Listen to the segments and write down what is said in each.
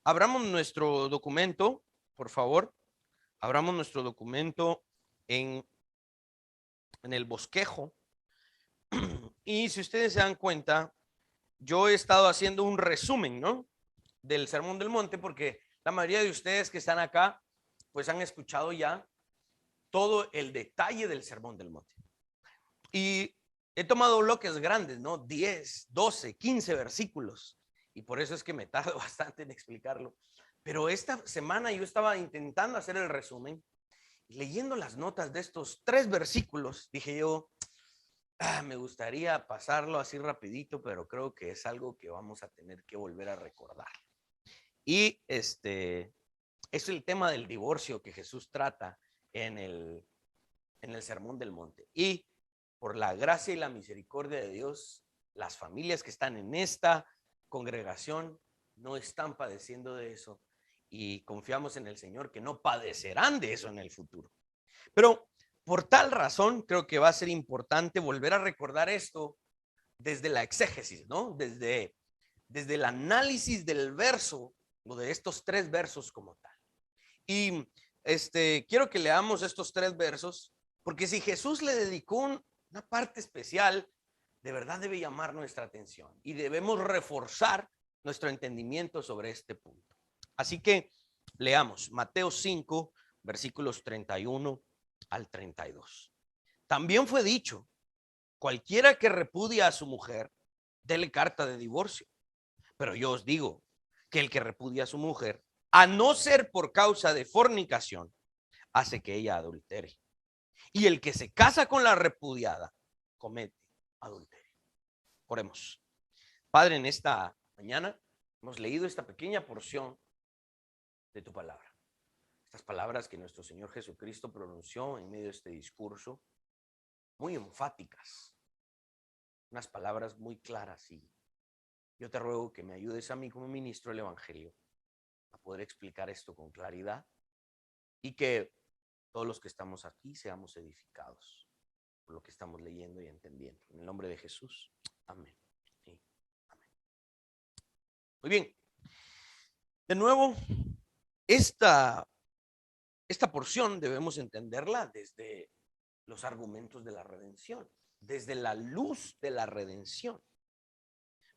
Abramos nuestro documento, por favor. Abramos nuestro documento en el bosquejo. Y si ustedes se dan cuenta, yo he estado haciendo un resumen, ¿no?, del Sermón del Monte, porque la mayoría de ustedes que están acá, pues han escuchado ya todo el detalle del Sermón del Monte. Y he tomado bloques grandes, ¿no? 10, 12, 15 versículos. Y por eso es que me tardo bastante en explicarlo. Pero esta semana yo estaba intentando hacer el resumen. Leyendo las notas de estos 3 versículos, dije yo, me gustaría pasarlo así rapidito, pero creo que es algo que vamos a tener que volver a recordar. Y es el tema del divorcio que Jesús trata en el Sermón del Monte. Y por la gracia y la misericordia de Dios, las familias que están en esta congregación no están padeciendo de eso, y confiamos en el Señor que no padecerán de eso en el futuro. Pero por tal razón creo que va a ser importante volver a recordar esto desde la exégesis, ¿no? Desde el análisis del verso, o de estos 3 versos como tal. Y quiero que leamos estos 3 versos, porque si Jesús le dedicó una parte especial, de verdad debe llamar nuestra atención y debemos reforzar nuestro entendimiento sobre este punto. Así que leamos Mateo 5, versículos 31 al 32. También fue dicho, cualquiera que repudia a su mujer, dele carta de divorcio. Pero yo os digo que el que repudia a su mujer, a no ser por causa de fornicación, hace que ella adultere. Y el que se casa con la repudiada, comete adulterio. Oremos. Padre, en esta mañana hemos leído esta pequeña porción de tu palabra. Estas palabras que nuestro Señor Jesucristo pronunció en medio de este discurso, muy enfáticas, unas palabras muy claras, y yo te ruego que me ayudes a mí como ministro del Evangelio a poder explicar esto con claridad, y que todos los que estamos aquí seamos edificados por lo que estamos leyendo y entendiendo. En el nombre de Jesús, amén. Sí, amén. Muy bien. De nuevo, esta porción debemos entenderla desde los argumentos de la redención, desde la luz de la redención,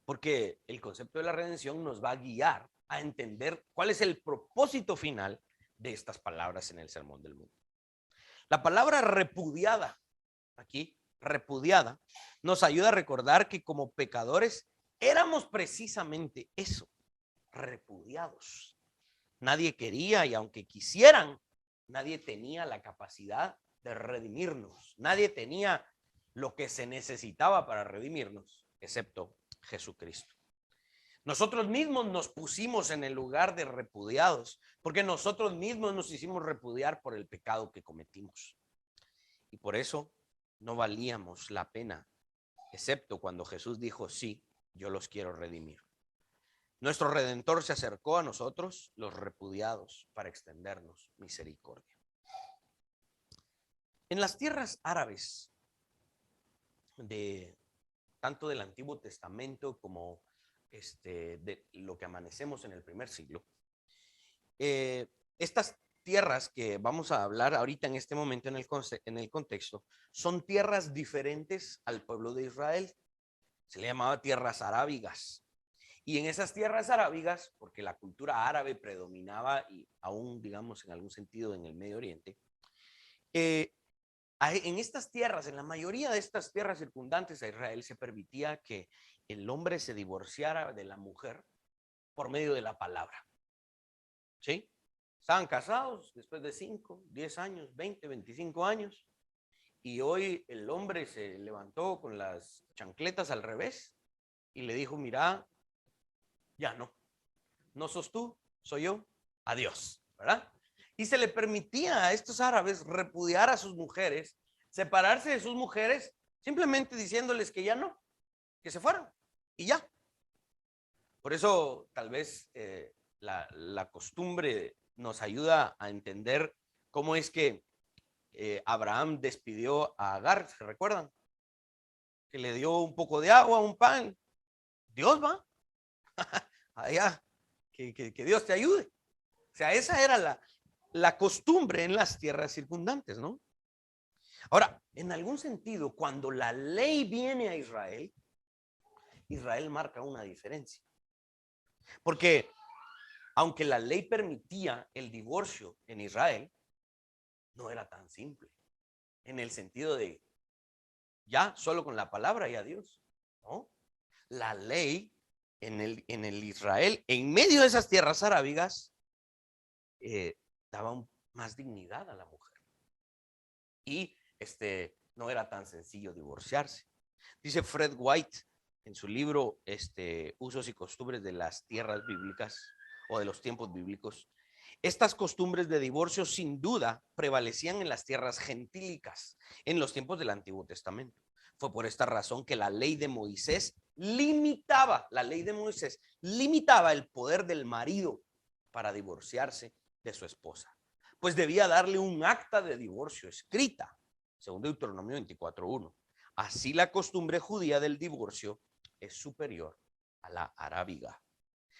porque el concepto de la redención nos va a guiar a entender cuál es el propósito final de estas palabras en el Sermón del Monte. La palabra repudiada, aquí, repudiada, nos ayuda a recordar que como pecadores éramos precisamente eso, repudiados. Nadie quería, y aunque quisieran, nadie tenía la capacidad de redimirnos. Nadie tenía lo que se necesitaba para redimirnos, excepto Jesucristo. Nosotros mismos nos pusimos en el lugar de repudiados, porque nosotros mismos nos hicimos repudiar por el pecado que cometimos. Y por eso no valíamos la pena, excepto cuando Jesús dijo, sí, yo los quiero redimir. Nuestro Redentor se acercó a nosotros, los repudiados, para extendernos misericordia. En las tierras árabes, tanto del Antiguo Testamento como de lo que amanecemos en el primer siglo, estas tierras que vamos a hablar ahorita en este momento en el contexto, son tierras diferentes al pueblo de Israel. Se le llamaba tierras arábigas. Y en esas tierras arábigas, porque la cultura árabe predominaba, y aún, digamos, en algún sentido en el Medio Oriente, en estas tierras, en la mayoría de estas tierras circundantes a Israel, se permitía que el hombre se divorciara de la mujer por medio de la palabra. ¿Sí? Estaban casados después de 5, 10 años, 20, 25 años, y hoy el hombre se levantó con las chancletas al revés y le dijo, mira, ya no sos tú, soy yo, adiós, ¿verdad? Y se le permitía a estos árabes repudiar a sus mujeres, separarse de sus mujeres, simplemente diciéndoles que ya no, que se fueran y ya. Por eso tal vez la costumbre nos ayuda a entender cómo es que Abraham despidió a Agar, ¿se recuerdan? Que le dio un poco de agua, un pan. Dios va allá, que Dios te ayude. O sea, esa era la costumbre en las tierras circundantes, ¿no? Ahora, en algún sentido, cuando la ley viene a Israel, Israel marca una diferencia. Porque aunque la ley permitía el divorcio en Israel, no era tan simple. En el sentido de ya solo con la palabra y adiós, ¿no? La ley en el Israel, en medio de esas tierras arábigas, daba más dignidad a la mujer. Y no era tan sencillo divorciarse. Dice Fred White en su libro Usos y costumbres de las tierras bíblicas o de los tiempos bíblicos. Estas costumbres de divorcio sin duda prevalecían en las tierras gentílicas en los tiempos del Antiguo Testamento. Fue por esta razón que la ley de Moisés limitaba el poder del marido para divorciarse de su esposa, pues debía darle un acta de divorcio escrita, según Deuteronomio 24:1. Así la costumbre judía del divorcio es superior a la arábiga.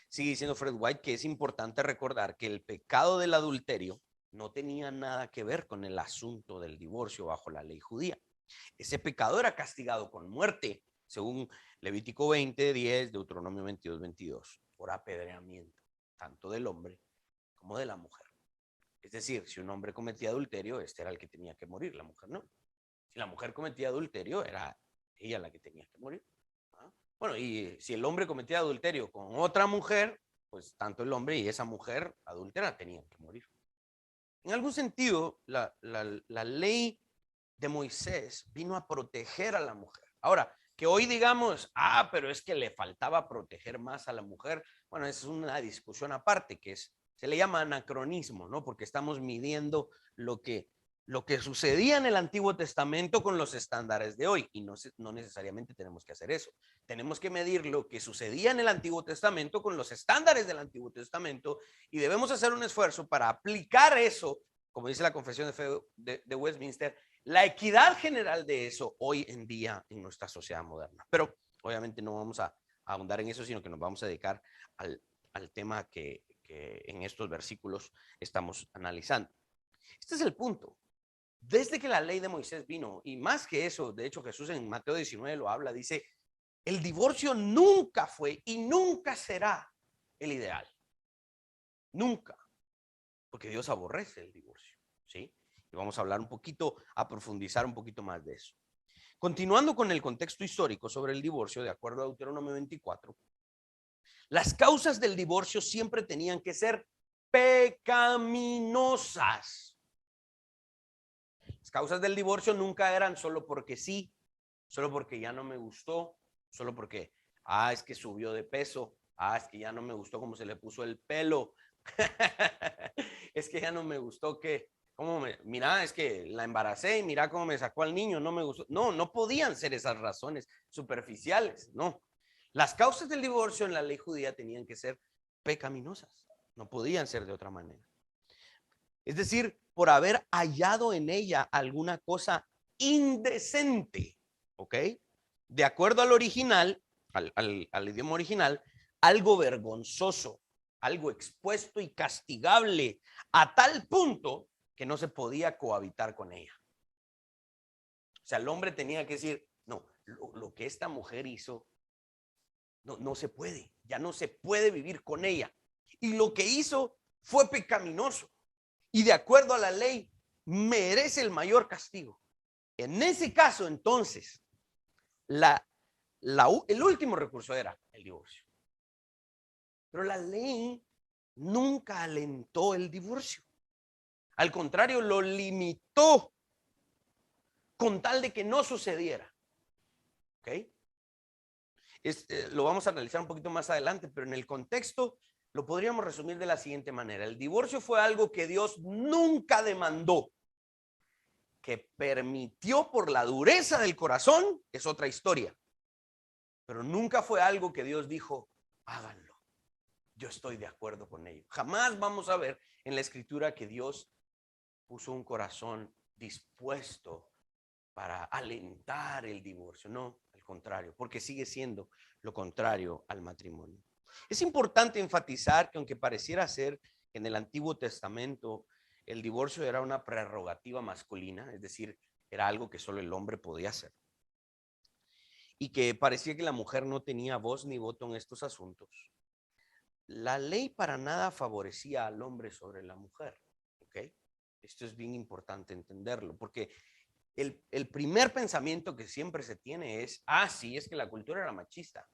Sigue diciendo Fred White que es importante recordar que el pecado del adulterio no tenía nada que ver con el asunto del divorcio bajo la ley judía. Ese pecado era castigado con muerte, según Levítico 20:10, Deuteronomio 22:22, por apedreamiento, tanto del hombre como de la mujer. Es decir, si un hombre cometía adulterio, este era el que tenía que morir, la mujer no. Si la mujer cometía adulterio, era ella la que tenía que morir. ¿Ah? Bueno, y si el hombre cometía adulterio con otra mujer, pues tanto el hombre y esa mujer adúltera tenían que morir. En algún sentido, la ley de Moisés vino a proteger a la mujer. Ahora, que hoy digamos, pero es que le faltaba proteger más a la mujer, bueno, esa es una discusión aparte, se le llama anacronismo, ¿no? Porque estamos midiendo lo que sucedía en el Antiguo Testamento con los estándares de hoy, y no necesariamente tenemos que hacer eso. Tenemos que medir lo que sucedía en el Antiguo Testamento con los estándares del Antiguo Testamento, y debemos hacer un esfuerzo para aplicar eso, como dice la Confesión de Fe de Westminster, la equidad general de eso hoy en día en nuestra sociedad moderna. Pero obviamente no vamos a ahondar en eso, sino que nos vamos a dedicar al tema que en estos versículos estamos analizando. Este es el punto. Desde que la ley de Moisés vino, y más que eso, de hecho Jesús en Mateo 19 lo habla, dice, el divorcio nunca fue y nunca será el ideal. Nunca. Porque Dios aborrece el divorcio, ¿sí? Y vamos a hablar un poquito, a profundizar un poquito más de eso. Continuando con el contexto histórico sobre el divorcio, de acuerdo a Deuteronomio 24, las causas del divorcio siempre tenían que ser pecaminosas. Las causas del divorcio nunca eran solo porque sí, solo porque ya no me gustó, solo porque, es que subió de peso, es que ya no me gustó cómo se le puso el pelo, es que ya no me gustó mira, es que la embaracé y mira cómo me sacó al niño, no me gustó. No, no podían ser esas razones superficiales, no. Las causas del divorcio en la ley judía tenían que ser pecaminosas, no podían ser de otra manera. Es decir, por haber hallado en ella alguna cosa indecente, ¿ok? De acuerdo al original, al idioma original, algo vergonzoso, algo expuesto y castigable, a tal punto que no se podía cohabitar con ella. O sea, el hombre tenía que decir, no, lo que esta mujer hizo, no se puede, ya no se puede vivir con ella. Y lo que hizo fue pecaminoso. Y de acuerdo a la ley, merece el mayor castigo. En ese caso, entonces, el último recurso era el divorcio. Pero la ley nunca alentó el divorcio. Al contrario, lo limitó con tal de que no sucediera. ¿Ok? Lo vamos a analizar un poquito más adelante, pero en el contexto lo podríamos resumir de la siguiente manera. El divorcio fue algo que Dios nunca demandó. Que permitió por la dureza del corazón, es otra historia. Pero nunca fue algo que Dios dijo, háganlo. Yo estoy de acuerdo con ello. Jamás vamos a ver en la escritura que Dios puso un corazón dispuesto para alentar el divorcio. No, al contrario, porque sigue siendo lo contrario al matrimonio. Es importante enfatizar que aunque pareciera ser que en el Antiguo Testamento el divorcio era una prerrogativa masculina, es decir, era algo que solo el hombre podía hacer, y que parecía que la mujer no tenía voz ni voto en estos asuntos, la ley para nada favorecía al hombre sobre la mujer. ¿Ok? Esto es bien importante entenderlo, porque el primer pensamiento que siempre se tiene es, sí, es que la cultura era machista,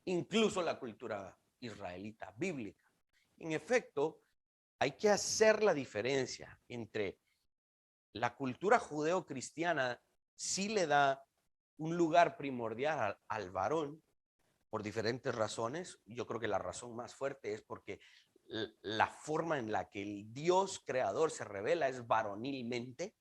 incluso la cultura israelita, bíblica. En efecto, hay que hacer la diferencia entre la cultura judeo-cristiana, sí le da un lugar primordial al varón por diferentes razones. Yo creo que la razón más fuerte es porque la forma en la que el Dios creador se revela es varonilmente,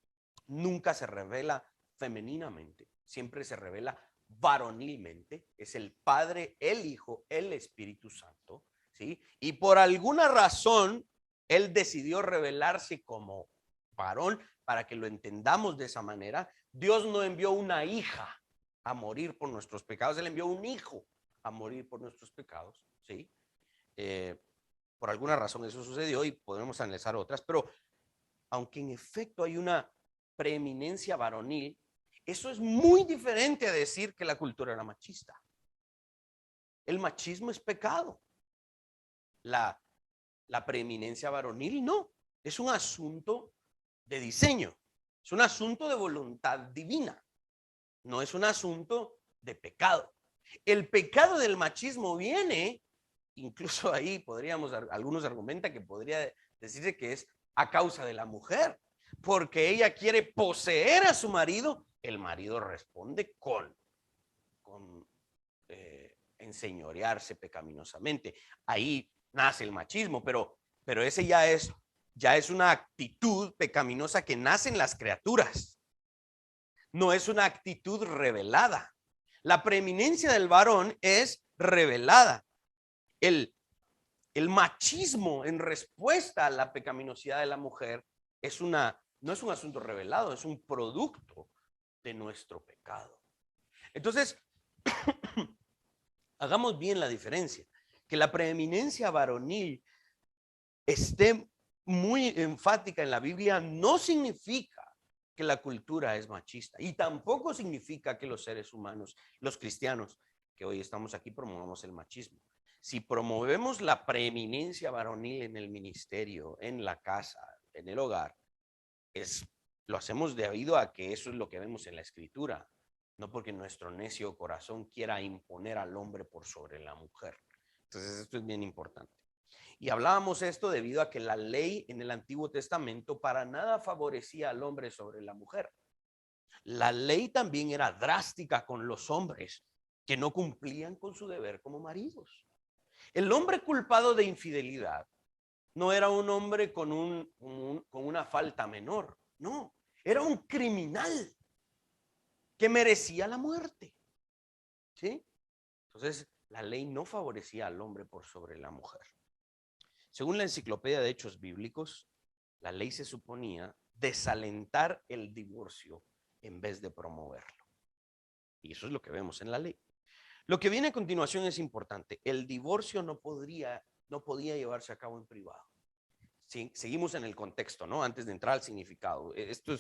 nunca se revela femeninamente, siempre se revela varonilmente. Es el Padre, el Hijo, el Espíritu Santo, ¿sí? Y por alguna razón, Él decidió revelarse como varón para que lo entendamos de esa manera. Dios no envió una hija a morir por nuestros pecados, Él envió un hijo a morir por nuestros pecados, ¿sí? Por alguna razón eso sucedió y podemos analizar otras, pero aunque en efecto hay una preeminencia varonil, eso es muy diferente a decir que la cultura era machista. El machismo es pecado. La preeminencia varonil no. Es un asunto de diseño. Es un asunto de voluntad divina. No es un asunto de pecado. El pecado del machismo viene, incluso ahí podríamos, algunos argumentan que podría decirse que es a causa de la mujer, porque ella quiere poseer a su marido, el marido responde con enseñorearse pecaminosamente. Ahí nace el machismo, pero ese ya es una actitud pecaminosa que nace en las criaturas. No es una actitud revelada. La preeminencia del varón es revelada. El machismo en respuesta a la pecaminosidad de la mujer no es un asunto revelado, es un producto de nuestro pecado. Entonces, hagamos bien la diferencia. Que la preeminencia varonil esté muy enfática en la Biblia no significa que la cultura es machista y tampoco significa que los seres humanos, los cristianos que hoy estamos aquí, promovamos el machismo. Si promovemos la preeminencia varonil en el ministerio, en la casa, en el hogar, lo hacemos debido a que eso es lo que vemos en la Escritura, no porque nuestro necio corazón quiera imponer al hombre por sobre la mujer. Entonces esto es bien importante. Y hablábamos esto debido a que la ley en el Antiguo Testamento para nada favorecía al hombre sobre la mujer. La ley también era drástica con los hombres que no cumplían con su deber como maridos. El hombre culpado de infidelidad no era un hombre con una falta menor, no, era un criminal que merecía la muerte. ¿Sí? Entonces, la ley no favorecía al hombre por sobre la mujer. Según la Enciclopedia de Hechos Bíblicos, la ley se suponía desalentar el divorcio en vez de promoverlo. Y eso es lo que vemos en la ley. Lo que viene a continuación es importante. El divorcio no podía llevarse a cabo en privado. Sí, seguimos en el contexto, ¿no? Antes de entrar al significado. Este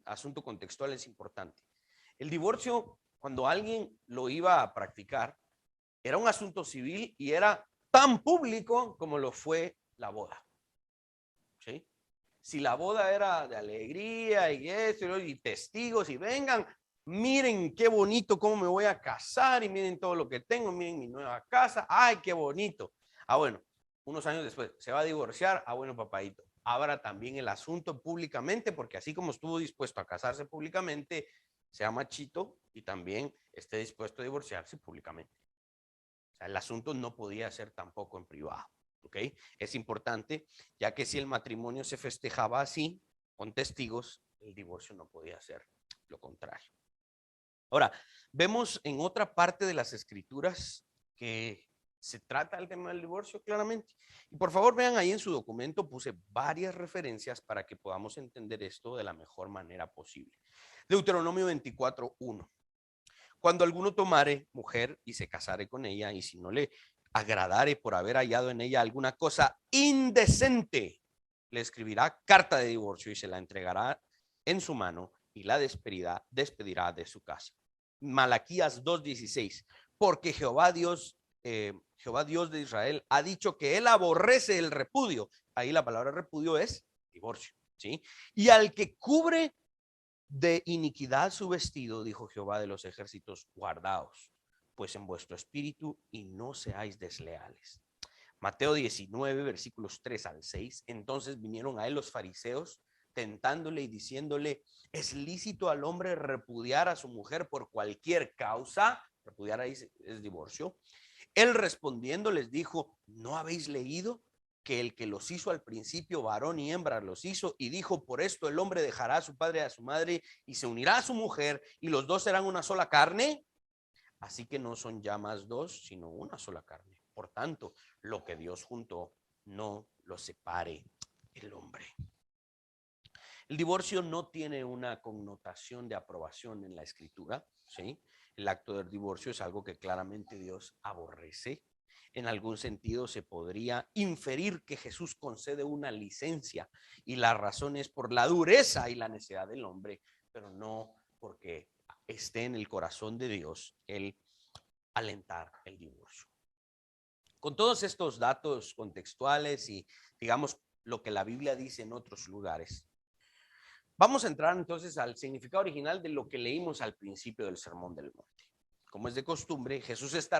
asunto contextual es importante. El divorcio, cuando alguien lo iba a practicar, era un asunto civil y era tan público como lo fue la boda. ¿Sí? Si la boda era de alegría y eso, y testigos, y vengan, miren qué bonito cómo me voy a casar, y miren todo lo que tengo, miren mi nueva casa, ay, qué bonito. Bueno, unos años después, se va a divorciar, bueno, papadito, abra también el asunto públicamente, porque así como estuvo dispuesto a casarse públicamente, sea machito y también esté dispuesto a divorciarse públicamente. O sea, el asunto no podía ser tampoco en privado. ¿Ok? Es importante, ya que si el matrimonio se festejaba así, con testigos, el divorcio no podía ser lo contrario. Ahora, vemos en otra parte de las escrituras que se trata el tema del divorcio claramente. Y por favor vean ahí en su documento, puse varias referencias para que podamos entender esto de la mejor manera posible. Deuteronomio 24:1. cuando alguno tomare mujer y se casare con ella, y si no le agradare por haber hallado en ella alguna cosa indecente, le escribirá carta de divorcio y se la entregará en su mano y la despedirá de su casa. Malaquías 2:16, porque Jehová Dios de Israel ha dicho que él aborrece el repudio. Ahí la palabra repudio es divorcio, ¿sí? Y al que cubre de iniquidad su vestido, dijo Jehová de los ejércitos, guardaos pues en vuestro espíritu y no seáis desleales. Mateo 19, versículos 3 al 6. Entonces vinieron a él los fariseos, tentándole y diciéndole, ¿es lícito al hombre repudiar a su mujer por cualquier causa? Repudiar ahí es divorcio. Él respondiendo les dijo, ¿no habéis leído que el que los hizo al principio, varón y hembra, los hizo? Y dijo, por esto el hombre dejará a su padre y a su madre y se unirá a su mujer y los dos serán una sola carne. Así que no son ya más dos, sino una sola carne. Por tanto, lo que Dios juntó, no lo separe el hombre. El divorcio no tiene una connotación de aprobación en la escritura, ¿sí? El acto del divorcio es algo que claramente Dios aborrece. En algún sentido se podría inferir que Jesús concede una licencia y la razón es por la dureza y la necedad del hombre, pero no porque esté en el corazón de Dios el alentar el divorcio. Con todos estos datos contextuales y digamos lo que la Biblia dice en otros lugares, vamos a entrar entonces al significado original de lo que leímos al principio del Sermón del Monte. Como es de costumbre, Jesús está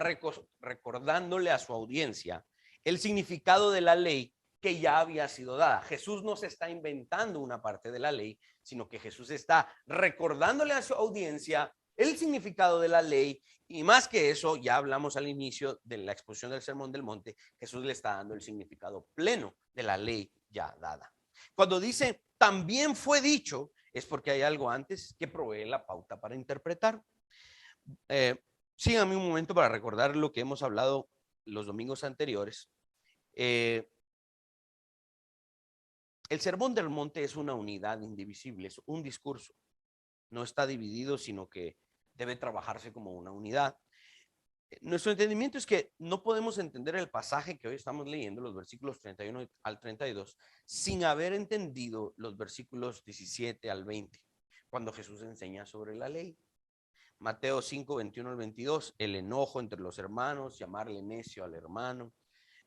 recordándole a su audiencia el significado de la ley que ya había sido dada. Jesús no se está inventando una parte de la ley, sino que Jesús está recordándole a su audiencia el significado de la ley y más que eso, ya hablamos al inicio de la exposición del Sermón del Monte, Jesús le está dando el significado pleno de la ley ya dada. Cuando dice también fue dicho, es porque hay algo antes que provee la pauta para interpretar. Síganme un momento para recordar lo que hemos hablado los domingos anteriores. El Sermón del Monte es una unidad indivisible, es un discurso. No está dividido, sino que debe trabajarse como una unidad. Nuestro entendimiento es que no podemos entender el pasaje que hoy estamos leyendo, los versículos 31 al 32, sin haber entendido los versículos 17 al 20, cuando Jesús enseña sobre la ley. Mateo 5, 21 al 22, el enojo entre los hermanos, llamarle necio al hermano.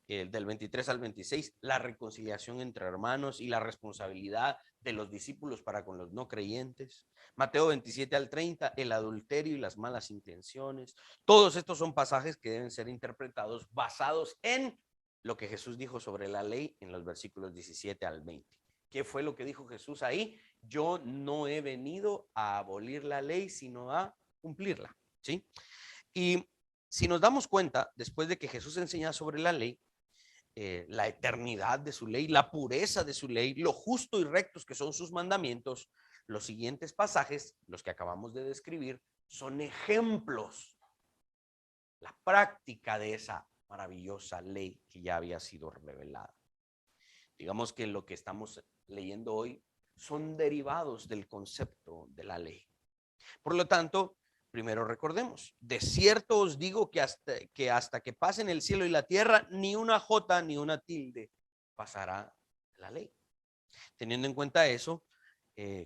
Del 23 al 26, la reconciliación entre hermanos y la responsabilidad de los discípulos para con los no creyentes. Mateo 27 al 30, el adulterio y las malas intenciones. Todos estos son pasajes que deben ser interpretados basados en lo que Jesús dijo sobre la ley en los versículos 17 al 20. ¿Qué fue lo que dijo Jesús ahí? Yo no he venido a abolir la ley, sino a cumplirla, ¿sí? Y si nos damos cuenta, después de que Jesús enseña sobre la ley, la eternidad de su ley, la pureza de su ley, lo justo y rectos que son sus mandamientos, los siguientes pasajes, los que acabamos de describir, son ejemplos, la práctica de esa maravillosa ley que ya había sido revelada. Digamos que lo que estamos leyendo hoy son derivados del concepto de la ley. Por lo tanto, primero recordemos, de cierto os digo que hasta que pasen el cielo y la tierra, ni una jota ni una tilde pasará la ley. Teniendo en cuenta eso,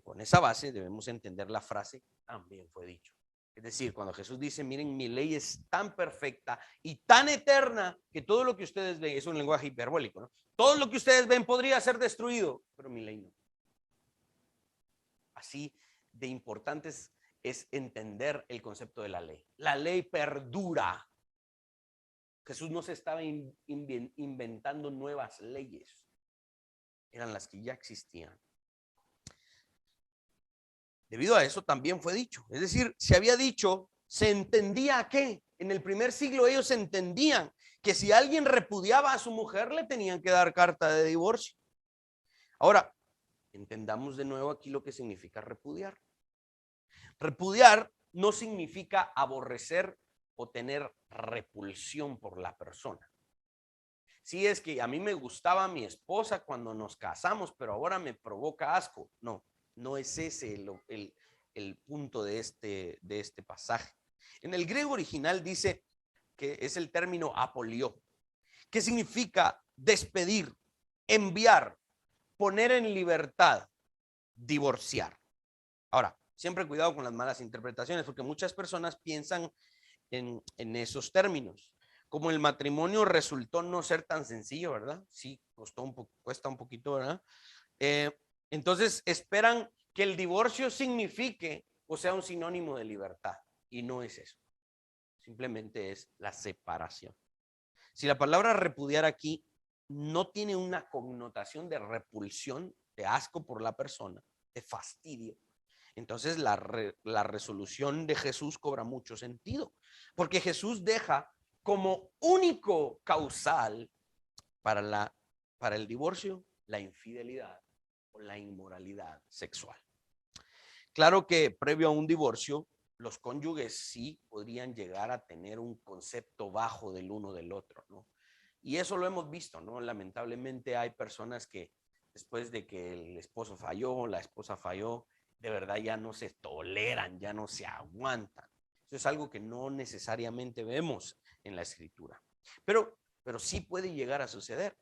con esa base debemos entender la frase también fue dicho. Es decir, cuando Jesús dice, miren, mi ley es tan perfecta y tan eterna que todo lo que ustedes ven, es un lenguaje hiperbólico, ¿no? Todo lo que ustedes ven podría ser destruido, pero mi ley no. Así de importantes es entender el concepto de la ley. La ley perdura. Jesús no se estaba inventando nuevas leyes. Eran las que ya existían. Debido a eso también fue dicho. Es decir, se había dicho, se entendía que en el primer siglo ellos entendían que si alguien repudiaba a su mujer le tenían que dar carta de divorcio. Ahora, entendamos de nuevo aquí lo que significa repudiar. Repudiar no significa aborrecer o tener repulsión por la persona. Si es que a mí me gustaba mi esposa cuando nos casamos, pero ahora me provoca asco. No, no es ese el punto de este pasaje. En el griego original dice que es el término apolió, que significa despedir, enviar, poner en libertad, divorciar. Ahora, siempre cuidado con las malas interpretaciones, porque muchas personas piensan en esos términos. Como el matrimonio resultó no ser tan sencillo, ¿verdad? Sí, cuesta un poquito, ¿verdad? Entonces esperan que el divorcio signifique o sea un sinónimo de libertad, y no es eso. Simplemente es la separación. Si la palabra repudiar aquí no tiene una connotación de repulsión, de asco por la persona, de fastidio, entonces la resolución de Jesús cobra mucho sentido, porque Jesús deja como único causal para el divorcio la infidelidad o la inmoralidad sexual. Claro que previo a un divorcio, los cónyuges sí podrían llegar a tener un concepto bajo del uno del otro, ¿no? Y eso lo hemos visto, ¿no? Lamentablemente hay personas que después de que el esposo falló, la esposa falló, de verdad ya no se toleran, ya no se aguantan. Eso es algo que no necesariamente vemos en la escritura, pero sí puede llegar a suceder.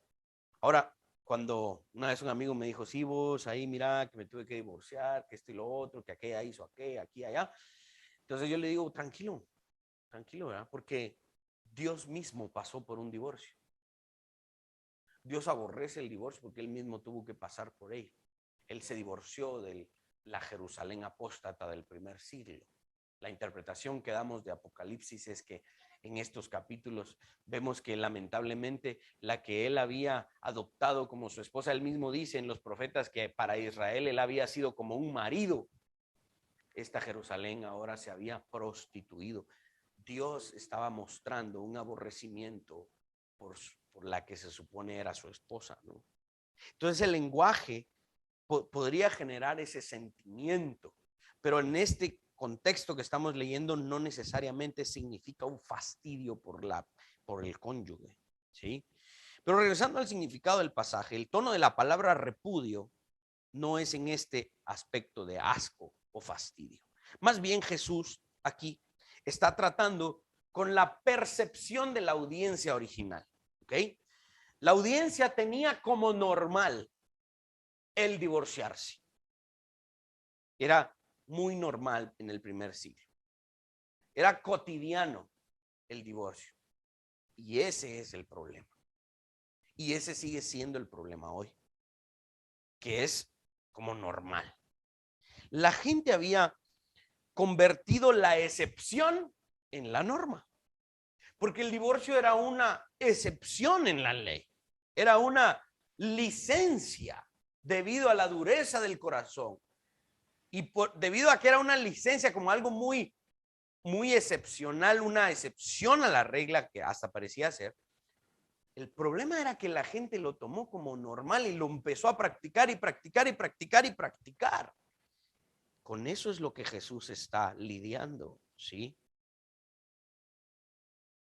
Ahora, cuando una vez un amigo me dijo, sí, vos ahí mira que me tuve que divorciar, que esto y lo otro, que aquella hizo aquella, aquí, allá. Entonces yo le digo, tranquilo, tranquilo, ¿verdad? Porque Dios mismo pasó por un divorcio. Dios aborrece el divorcio porque él mismo tuvo que pasar por él. Él se divorció de la Jerusalén apóstata del primer siglo. La interpretación que damos de Apocalipsis es que en estos capítulos vemos que lamentablemente la que él había adoptado como su esposa, él mismo dice en los profetas que para Israel él había sido como un marido. Esta Jerusalén ahora se había prostituido. Dios estaba mostrando un aborrecimiento por la que se supone era su esposa, ¿no? Entonces el lenguaje podría generar ese sentimiento, pero en este contexto que estamos leyendo no necesariamente significa un fastidio por el cónyuge, ¿sí? Pero regresando al significado del pasaje, el tono de la palabra repudio no es en este aspecto de asco o fastidio. Más bien Jesús aquí está tratando con la percepción de la audiencia original, ¿ok? La audiencia tenía como normal el divorciarse. Era muy normal en el primer siglo. Era cotidiano el divorcio. Y ese es el problema. Y ese sigue siendo el problema hoy, que es como normal. La gente había convertido la excepción en la norma, porque el divorcio era una excepción en la ley, era una licencia debido a la dureza del corazón y debido a que era una licencia como algo muy excepcional, una excepción a la regla que hasta parecía ser. El problema era que la gente lo tomó como normal y lo empezó a practicar y practicar y practicar y practicar. Con eso es lo que Jesús está lidiando, ¿sí?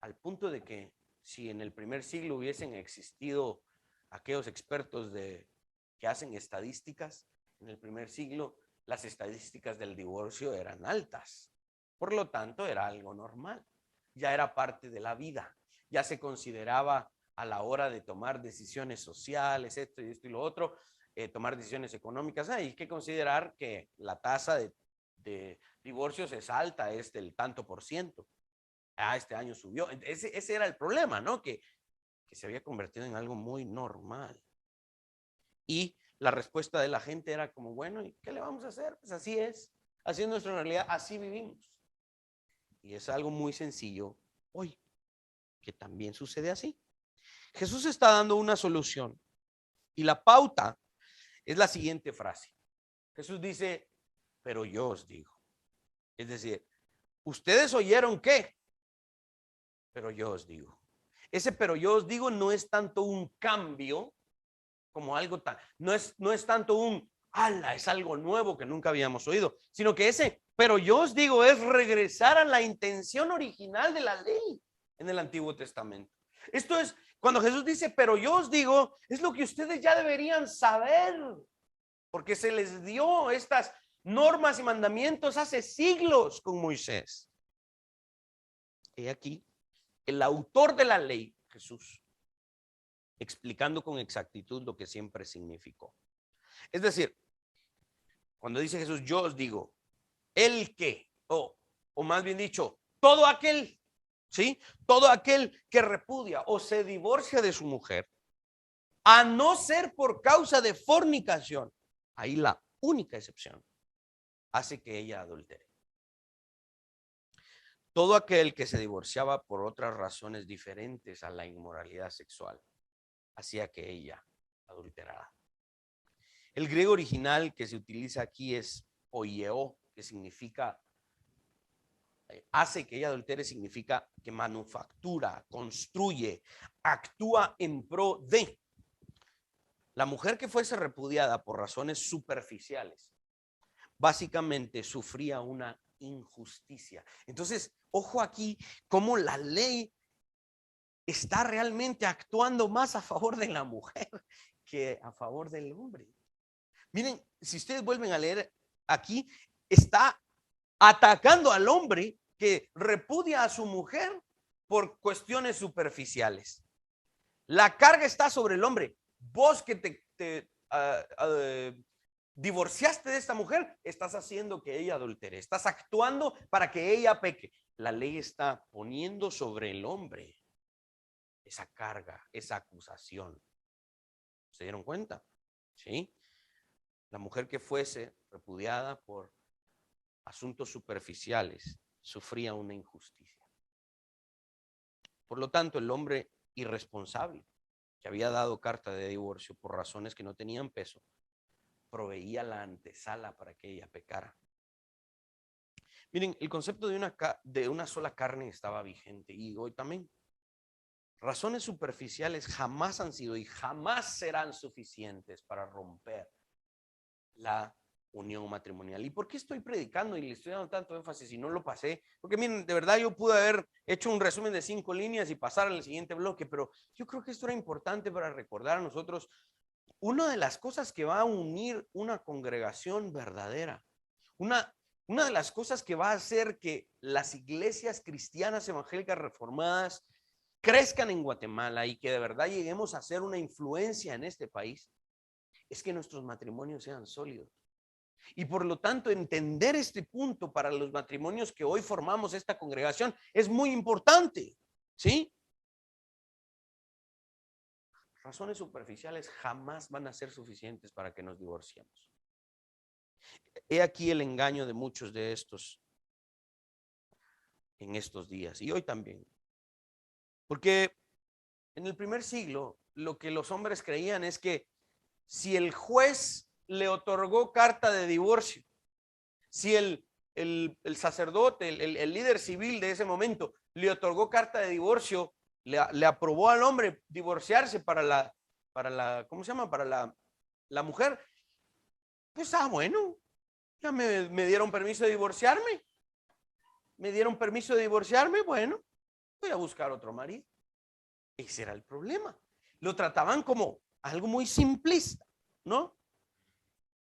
Al punto de que si en el primer siglo hubiesen existido aquellos expertos que hacen estadísticas, en el primer siglo las estadísticas del divorcio eran altas. Por lo tanto, era algo normal. Ya era parte de la vida. Ya se consideraba a la hora de tomar decisiones sociales, esto y esto y lo otro, tomar decisiones económicas. Hay que considerar que la tasa de divorcios es alta, es del tanto por ciento. Este año subió. Ese era el problema, ¿no? Que se había convertido en algo muy normal. Y la respuesta de la gente era como, bueno, ¿y qué le vamos a hacer? Pues así es. Así es nuestra realidad, así vivimos. Y es algo muy sencillo hoy, que también sucede así. Jesús está dando una solución y la pauta es la siguiente frase. Jesús dice, pero yo os digo. Es decir, ¿ustedes oyeron qué? Pero yo os digo. Ese pero yo os digo no es tanto un cambio como algo tan, no es tanto un, ala, es algo nuevo que nunca habíamos oído, sino que ese, pero yo os digo, es regresar a la intención original de la ley en el Antiguo Testamento. Esto es, cuando Jesús dice, pero yo os digo, es lo que ustedes ya deberían saber, porque se les dio estas normas y mandamientos hace siglos con Moisés. he aquí, el autor de la ley, Jesús, explicando con exactitud lo que siempre significó. Es decir, cuando dice Jesús, yo os digo, el que, o más bien dicho, todo aquel, ¿sí? Todo aquel que repudia o se divorcia de su mujer, a no ser por causa de fornicación, ahí la única excepción, hace que ella adultere. Todo aquel que se divorciaba por otras razones diferentes a la inmoralidad sexual, hacía que ella adulterara. El griego original que se utiliza aquí es oieo, que significa, hace que ella adultere, significa que manufactura, construye, actúa en pro de. La mujer que fuese repudiada por razones superficiales, básicamente sufría una injusticia. Entonces, ojo aquí, cómo la ley está realmente actuando más a favor de la mujer que a favor del hombre. Miren, si ustedes vuelven a leer aquí, está atacando al hombre que repudia a su mujer por cuestiones superficiales. La carga está sobre el hombre. Vos que te divorciaste de esta mujer, estás haciendo que ella adultere, estás actuando para que ella peque. La ley está poniendo sobre el hombre esa carga, esa acusación. ¿Se dieron cuenta? ¿Sí? La mujer que fuese repudiada por asuntos superficiales sufría una injusticia. Por lo tanto, el hombre irresponsable que había dado carta de divorcio por razones que no tenían peso, proveía la antesala para que ella pecara. Miren, el concepto de una sola carne estaba vigente y hoy también. Razones superficiales jamás han sido y jamás serán suficientes para romper la unión matrimonial. ¿Y por qué estoy predicando y le estoy dando tanto énfasis y no lo pasé? Porque miren, de verdad yo pude haber hecho un resumen de 5 líneas y pasar al siguiente bloque, pero yo creo que esto era importante para recordar a nosotros una de las cosas que va a unir una congregación verdadera, una de las cosas que va a hacer que las iglesias cristianas evangélicas reformadas crezcan en Guatemala y que de verdad lleguemos a ser una influencia en este país, es que nuestros matrimonios sean sólidos. Y por lo tanto, entender este punto para los matrimonios que hoy formamos esta congregación es muy importante, ¿sí? Razones superficiales jamás van a ser suficientes para que nos divorciemos. He aquí el engaño de muchos de estos en estos días y hoy también. Porque en el primer siglo, lo que los hombres creían es que si el juez le otorgó carta de divorcio, si el sacerdote, el líder civil de ese momento, le otorgó carta de divorcio, le aprobó al hombre divorciarse para la ¿cómo se llama? Para la mujer, pues bueno, ya me dieron permiso de divorciarme. Me dieron permiso de divorciarme, bueno, voy a buscar otro marido. Ese era el problema. Lo trataban como algo muy simplista, ¿no?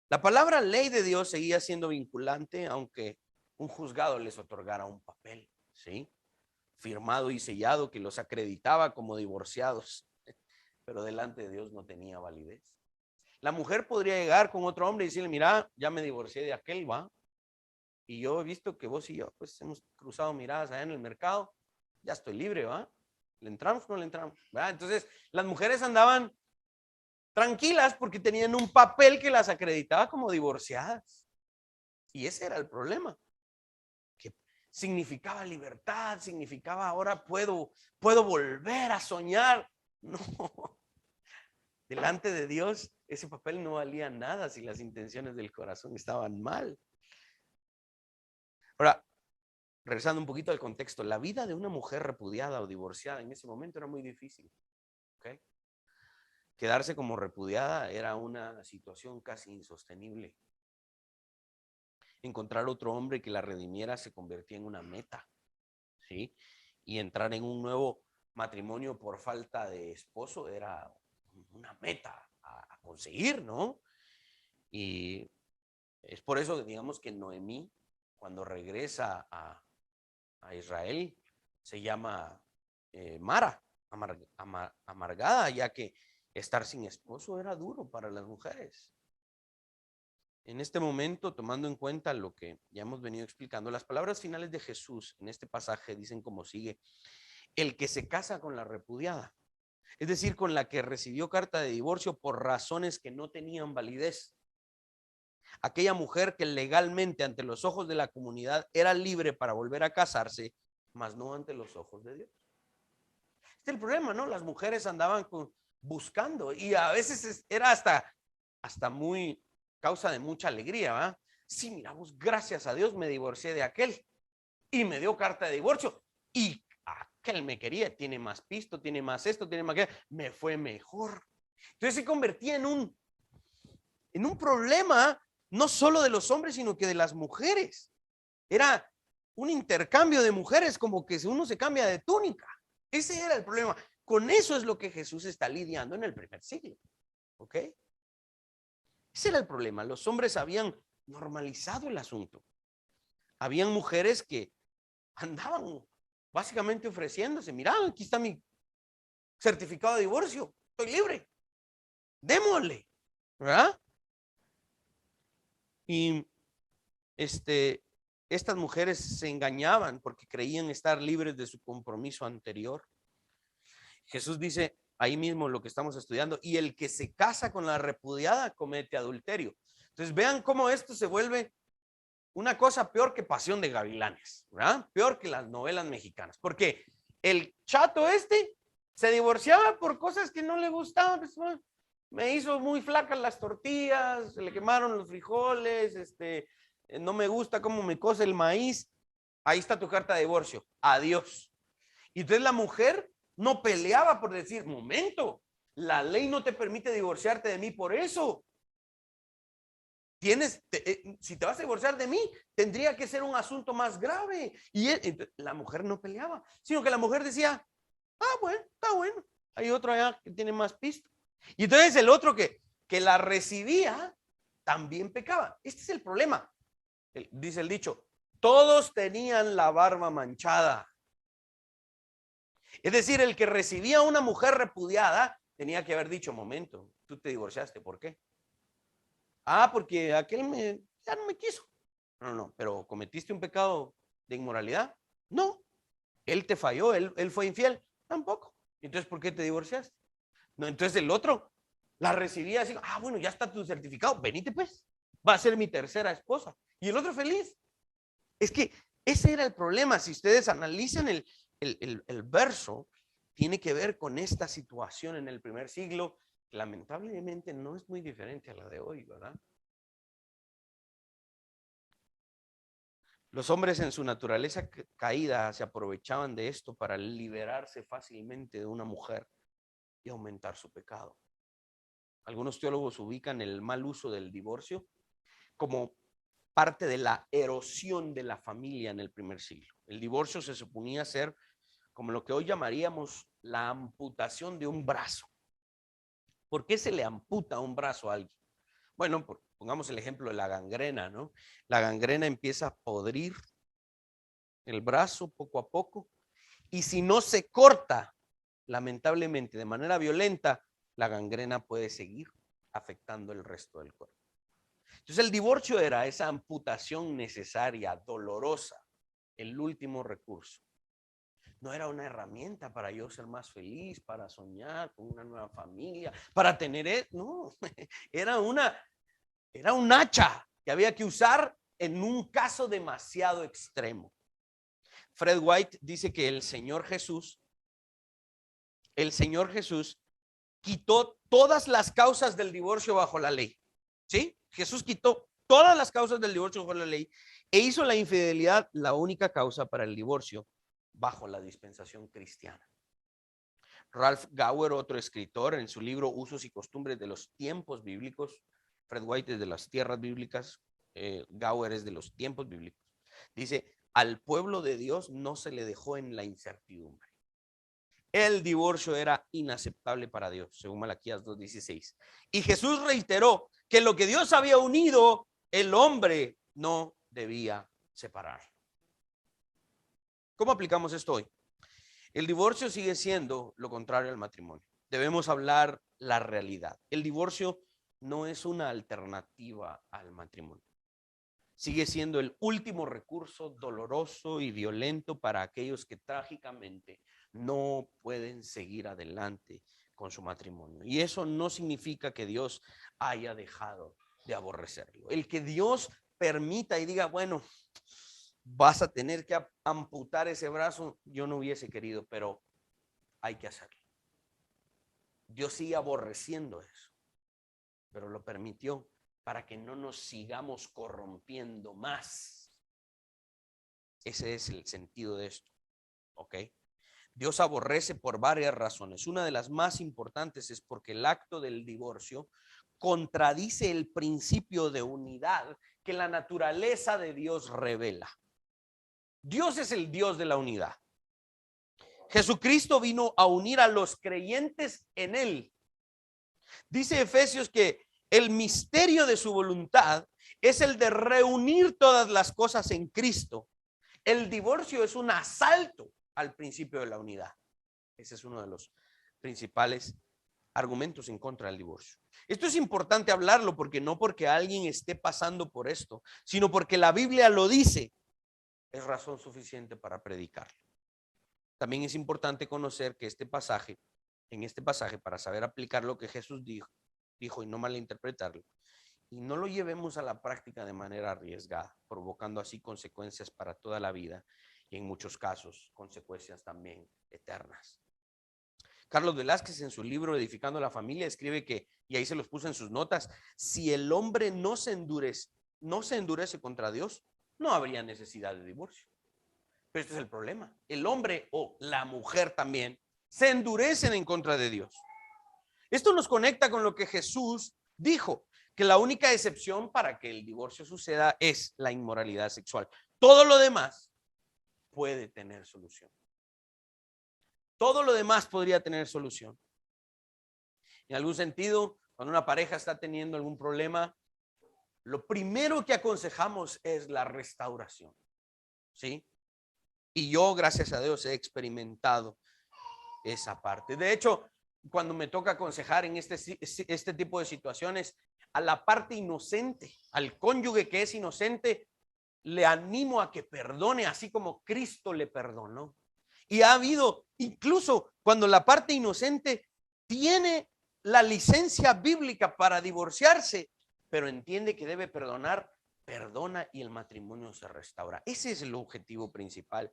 La palabra ley de Dios seguía siendo vinculante, aunque un juzgado les otorgara un papel, ¿sí? Firmado y sellado que los acreditaba como divorciados, pero delante de Dios no tenía validez. La mujer podría llegar con otro hombre y decirle, mira, ya me divorcié de aquel, va. Y yo he visto que vos y yo, pues hemos cruzado miradas allá en el mercado, ya estoy libre, ¿va? ¿Le entramos o no le entramos? ¿Va? Entonces, las mujeres andaban tranquilas porque tenían un papel que las acreditaba como divorciadas. Y ese era el problema. Que significaba libertad, significaba ahora puedo volver a soñar. No. Delante de Dios, ese papel no valía nada si las intenciones del corazón estaban mal. Ahora, regresando un poquito al contexto, la vida de una mujer repudiada o divorciada en ese momento era muy difícil. ¿Okay? Quedarse como repudiada era una situación casi insostenible. Encontrar otro hombre que la redimiera se convertía en una meta, ¿sí? Y entrar en un nuevo matrimonio por falta de esposo era una meta a conseguir, ¿no? Y es por eso que digamos que Noemí, cuando regresa a Israel, se llama Mara, amargada, ya que estar sin esposo era duro para las mujeres. En este momento, tomando en cuenta lo que ya hemos venido explicando, las palabras finales de Jesús en este pasaje dicen como sigue: el que se casa con la repudiada, es decir, con la que recibió carta de divorcio por razones que no tenían validez, aquella mujer que legalmente ante los ojos de la comunidad era libre para volver a casarse, mas no ante los ojos de Dios. Este es el problema, ¿no? Las mujeres andaban buscando, y a veces era hasta muy causa de mucha alegría, ¿verdad? Sí, miramos, gracias a Dios me divorcié de aquel y me dio carta de divorcio, y aquel me quería, tiene más pisto, tiene más esto, tiene más que, me fue mejor. Entonces se convertía en un problema no solo de los hombres, sino que de las mujeres. Era un intercambio de mujeres, como que uno se cambia de túnica. Ese era el problema. Con eso es lo que Jesús está lidiando en el primer siglo. ¿Ok? Ese era el problema. Los hombres habían normalizado el asunto. Habían mujeres que andaban básicamente ofreciéndose. Mirá, aquí está mi certificado de divorcio. Estoy libre. Démosle. ¿Verdad? Y estas mujeres se engañaban porque creían estar libres de su compromiso anterior. Jesús dice ahí mismo lo que estamos estudiando: y el que se casa con la repudiada comete adulterio. Entonces vean cómo esto se vuelve una cosa peor que Pasión de Gavilanes, ¿verdad? Peor que las novelas mexicanas, porque el chato se divorciaba por cosas que no le gustaban. Pues, me hizo muy flacas las tortillas, se le quemaron los frijoles, no me gusta cómo me cose el maíz. Ahí está tu carta de divorcio, adiós. Y entonces la mujer no peleaba por decir: momento, la ley no te permite divorciarte de mí por eso. Si te vas a divorciar de mí, tendría que ser un asunto más grave. Y la mujer no peleaba, sino que la mujer decía: bueno, está bueno, hay otro allá que tiene más pisto. Y entonces el otro que la recibía también pecaba. Este es el problema. Dice el dicho: todos tenían la barba manchada. Es decir, el que recibía a una mujer repudiada tenía que haber dicho: momento, tú te divorciaste, ¿por qué? Porque aquel ya no me quiso. No, pero ¿cometiste un pecado de inmoralidad? No. Él te falló, él fue infiel. Tampoco. Entonces, ¿por qué te divorciaste? No, entonces el otro la recibía así: bueno, ya está tu certificado, venite pues, va a ser mi tercera esposa. Y el otro feliz. Es que ese era el problema. Si ustedes analizan el verso, tiene que ver con esta situación en el primer siglo. Lamentablemente no es muy diferente a la de hoy, ¿verdad? Los hombres en su naturaleza caída se aprovechaban de esto para liberarse fácilmente de una mujer y aumentar su pecado. Algunos teólogos ubican el mal uso del divorcio como parte de la erosión de la familia en el primer siglo. El divorcio se suponía ser como lo que hoy llamaríamos la amputación de un brazo. ¿Por qué se le amputa un brazo a alguien? Bueno, pongamos el ejemplo de la gangrena, ¿no? La gangrena empieza a podrir el brazo poco a poco, y si no se corta, lamentablemente, de manera violenta, la gangrena puede seguir afectando el resto del cuerpo. Entonces el divorcio era esa amputación necesaria, dolorosa, el último recurso. No era una herramienta para yo ser más feliz, para soñar con una nueva familia, para tener, no, era un hacha que había que usar en un caso demasiado extremo. Fred White dice que el Señor Jesús quitó todas las causas del divorcio bajo la ley. ¿Sí? Jesús quitó todas las causas del divorcio bajo la ley e hizo la infidelidad la única causa para el divorcio bajo la dispensación cristiana. Ralph Gower, otro escritor, en su libro Usos y Costumbres de los Tiempos Bíblicos, Fred White es de las tierras bíblicas, Gower es de los tiempos bíblicos, dice: al pueblo de Dios no se le dejó en la incertidumbre. El divorcio era inaceptable para Dios, según Malaquías 2:16. Y Jesús reiteró que lo que Dios había unido, el hombre no debía separar. ¿Cómo aplicamos esto hoy? El divorcio sigue siendo lo contrario al matrimonio. Debemos hablar la realidad. El divorcio no es una alternativa al matrimonio. Sigue siendo el último recurso doloroso y violento para aquellos que trágicamente no pueden seguir adelante con su matrimonio. Y eso no significa que Dios haya dejado de aborrecerlo. El que Dios permita y diga, bueno, vas a tener que amputar ese brazo, yo no hubiese querido, pero hay que hacerlo. Dios sigue aborreciendo eso, pero lo permitió para que no nos sigamos corrompiendo más. Ese es el sentido de esto, ¿ok? Dios aborrece por varias razones. Una de las más importantes es porque el acto del divorcio contradice el principio de unidad que la naturaleza de Dios revela. Dios es el Dios de la unidad. Jesucristo vino a unir a los creyentes en Él. Dice Efesios que el misterio de su voluntad es el de reunir todas las cosas en Cristo. El divorcio es un asalto al principio de la unidad. Ese es uno de los principales argumentos en contra del divorcio. Esto es importante hablarlo porque no porque alguien esté pasando por esto, sino porque la Biblia lo dice. Es razón suficiente para predicarlo. También es importante conocer que en este pasaje, para saber aplicar lo que Jesús dijo y no malinterpretarlo, y no lo llevemos a la práctica de manera arriesgada, provocando así consecuencias para toda la vida y en muchos casos consecuencias también eternas. Carlos Velázquez en su libro Edificando la Familia escribe que, y ahí se los puse en sus notas, si el hombre no se endurece contra Dios, no habría necesidad de divorcio. Pero este es el problema. El hombre o la mujer también se endurecen en contra de Dios. Esto nos conecta con lo que Jesús dijo, que la única excepción para que el divorcio suceda es la inmoralidad sexual. Todo lo demás puede tener solución. Todo lo demás podría tener solución. En algún sentido, cuando una pareja está teniendo algún problema, lo primero que aconsejamos es la restauración. ¿Sí? Y yo, gracias a Dios, he experimentado esa parte. De hecho, cuando me toca aconsejar en este tipo de situaciones, a la parte inocente, al cónyuge que es inocente, le animo a que perdone, así como Cristo le perdonó. Y ha habido, incluso cuando la parte inocente tiene la licencia bíblica para divorciarse, pero entiende que debe perdonar, perdona y el matrimonio se restaura. Ese es el objetivo principal.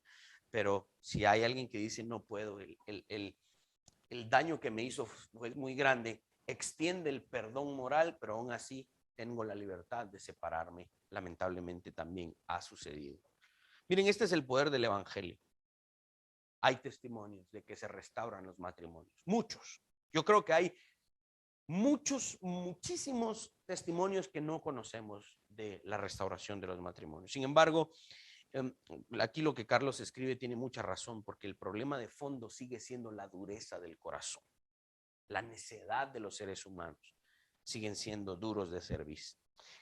Pero si hay alguien que dice no puedo, el daño que me hizo fue muy grande, extiende el perdón moral, pero aún así tengo la libertad de separarme. Lamentablemente también ha sucedido. Miren, este es el poder del evangelio. Hay testimonios de que se restauran los matrimonios. Muchos. Yo creo que hay muchísimos testimonios que no conocemos de la restauración de los matrimonios. Sin embargo, aquí lo que Carlos escribe tiene mucha razón, porque el problema de fondo sigue siendo la dureza del corazón. La necedad de los seres humanos siguen siendo duros de servicio.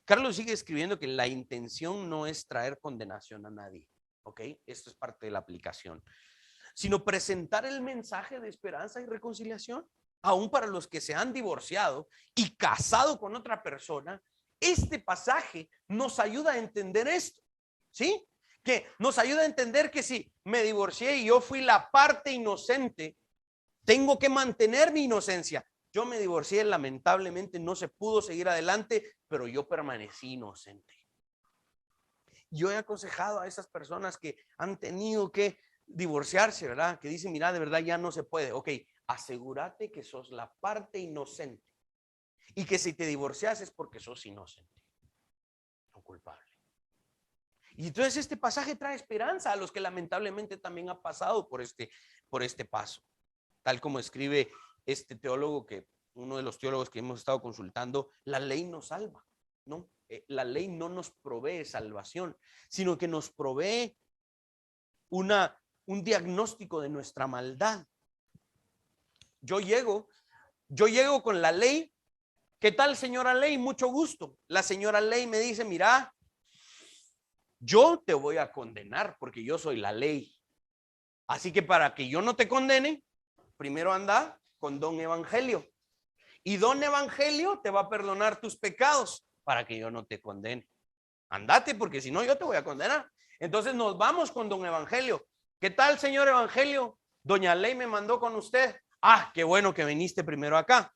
Carlos sigue escribiendo que la intención no es traer condenación a nadie, ¿ok? Esto es parte de la aplicación, sino presentar el mensaje de esperanza y reconciliación, aún para los que se han divorciado y casado con otra persona. Este pasaje nos ayuda a entender esto, ¿sí? Que nos ayuda a entender que si me divorcié y yo fui la parte inocente, tengo que mantener mi inocencia. Yo me divorcié, lamentablemente no se pudo seguir adelante, pero yo permanecí inocente. Yo he aconsejado a esas personas que han tenido que divorciarse, ¿verdad? Que dicen, mira, de verdad ya no se puede. Ok, asegúrate que sos la parte inocente y que si te divorcias es porque sos inocente, no culpable. Y entonces este pasaje trae esperanza a los que lamentablemente también han pasado por este paso. Tal como escribe este teólogo, que uno de los teólogos que hemos estado consultando, la ley nos salva, ¿no? La ley no nos provee salvación, sino que nos provee un diagnóstico de nuestra maldad. Yo llego con la ley. ¿Qué tal, señora ley? Mucho gusto. La señora ley me dice, mira, yo te voy a condenar porque yo soy la ley. Así que para que yo no te condene, primero anda con don Evangelio. Y don Evangelio te va a perdonar tus pecados para que yo no te condene. Andate, porque si no yo te voy a condenar. Entonces nos vamos con don Evangelio. ¿Qué tal, señor Evangelio? Doña Ley me mandó con usted. Ah, qué bueno que viniste primero acá.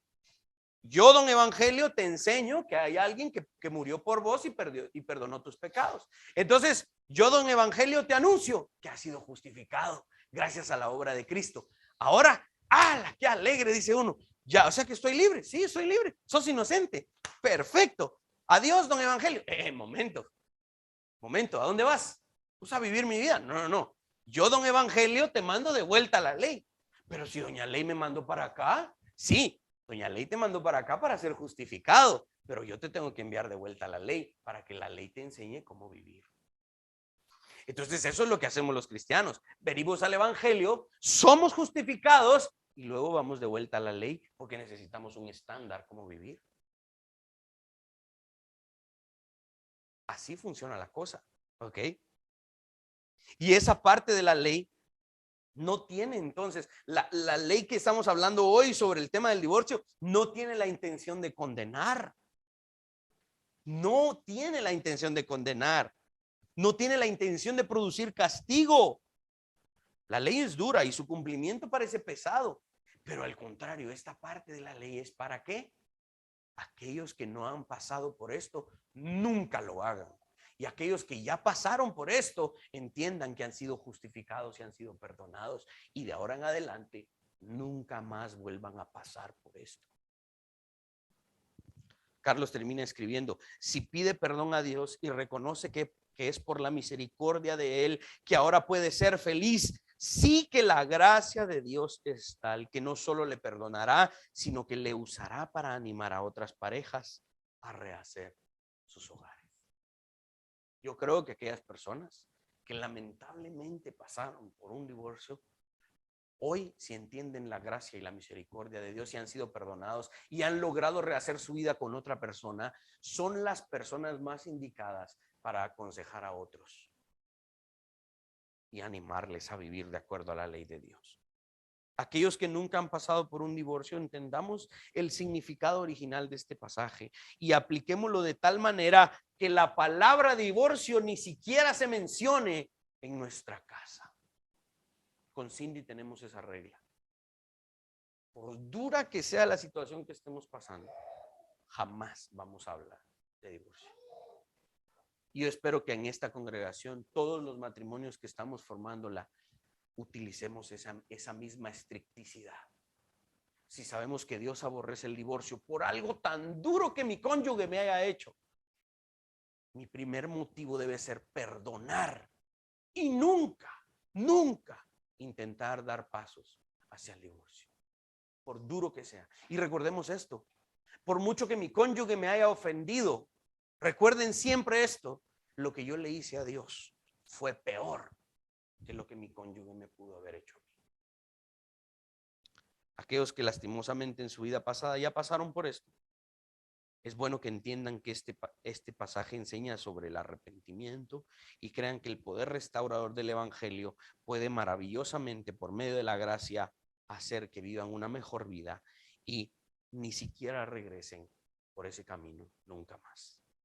Yo, don Evangelio, te enseño que hay alguien que murió por vos y perdonó tus pecados. Entonces, yo, don Evangelio, te anuncio que has sido justificado gracias a la obra de Cristo. Ahora, ¡ala! ¡Qué alegre! Dice uno. Ya, o sea que estoy libre. Sí, soy libre. Sos inocente. Perfecto. Adiós, don Evangelio. Momento, ¿a dónde vas? ¿Vas a vivir mi vida? No. Yo, don Evangelio, te mando de vuelta a la ley. Pero si doña Ley me mandó para acá, sí, doña Ley te mandó para acá para ser justificado, pero yo te tengo que enviar de vuelta a la ley para que la ley te enseñe cómo vivir. Entonces eso es lo que hacemos los cristianos. Venimos al Evangelio, somos justificados y luego vamos de vuelta a la ley porque necesitamos un estándar cómo vivir. Así funciona la cosa, ¿ok? Y esa parte de la ley no tiene entonces, la ley que estamos hablando hoy sobre el tema del divorcio no tiene la intención de condenar. No tiene la intención de condenar. No tiene la intención de producir castigo. La ley es dura y su cumplimiento parece pesado. Pero al contrario, esta parte de la ley es para qué? Aquellos que no han pasado por esto, nunca lo hagan. Y aquellos que ya pasaron por esto, entiendan que han sido justificados y han sido perdonados. Y de ahora en adelante, nunca más vuelvan a pasar por esto. Carlos termina escribiendo, si pide perdón a Dios y reconoce que es por la misericordia de Él, que ahora puede ser feliz, sí que la gracia de Dios es tal que no solo le perdonará, sino que le usará para animar a otras parejas a rehacer sus hogares. Yo creo que aquellas personas que lamentablemente pasaron por un divorcio, hoy, si entienden la gracia y la misericordia de Dios y han sido perdonados y han logrado rehacer su vida con otra persona, son las personas más indicadas para aconsejar a otros y animarles a vivir de acuerdo a la ley de Dios. Aquellos que nunca han pasado por un divorcio, entendamos el significado original de este pasaje y apliquémoslo de tal manera que la palabra divorcio ni siquiera se mencione en nuestra casa. Con Cindy tenemos esa regla. Por dura que sea la situación que estemos pasando, jamás vamos a hablar de divorcio. Y yo espero que en esta congregación, todos los matrimonios que estamos formándola, utilicemos esa misma estricticidad. Si sabemos que Dios aborrece el divorcio por algo tan duro que mi cónyuge me haya hecho, mi primer motivo debe ser perdonar y nunca intentar dar pasos hacia el divorcio, por duro que sea. Y recordemos esto, por mucho que mi cónyuge me haya ofendido, recuerden siempre esto, lo que yo le hice a Dios fue peor que lo que mi cónyuge me pudo haber hecho a mí. Aquellos que lastimosamente en su vida pasada ya pasaron por esto, es bueno que entiendan que este pasaje enseña sobre el arrepentimiento y crean que el poder restaurador del Evangelio puede maravillosamente, por medio de la gracia, hacer que vivan una mejor vida y ni siquiera regresen por ese camino nunca más.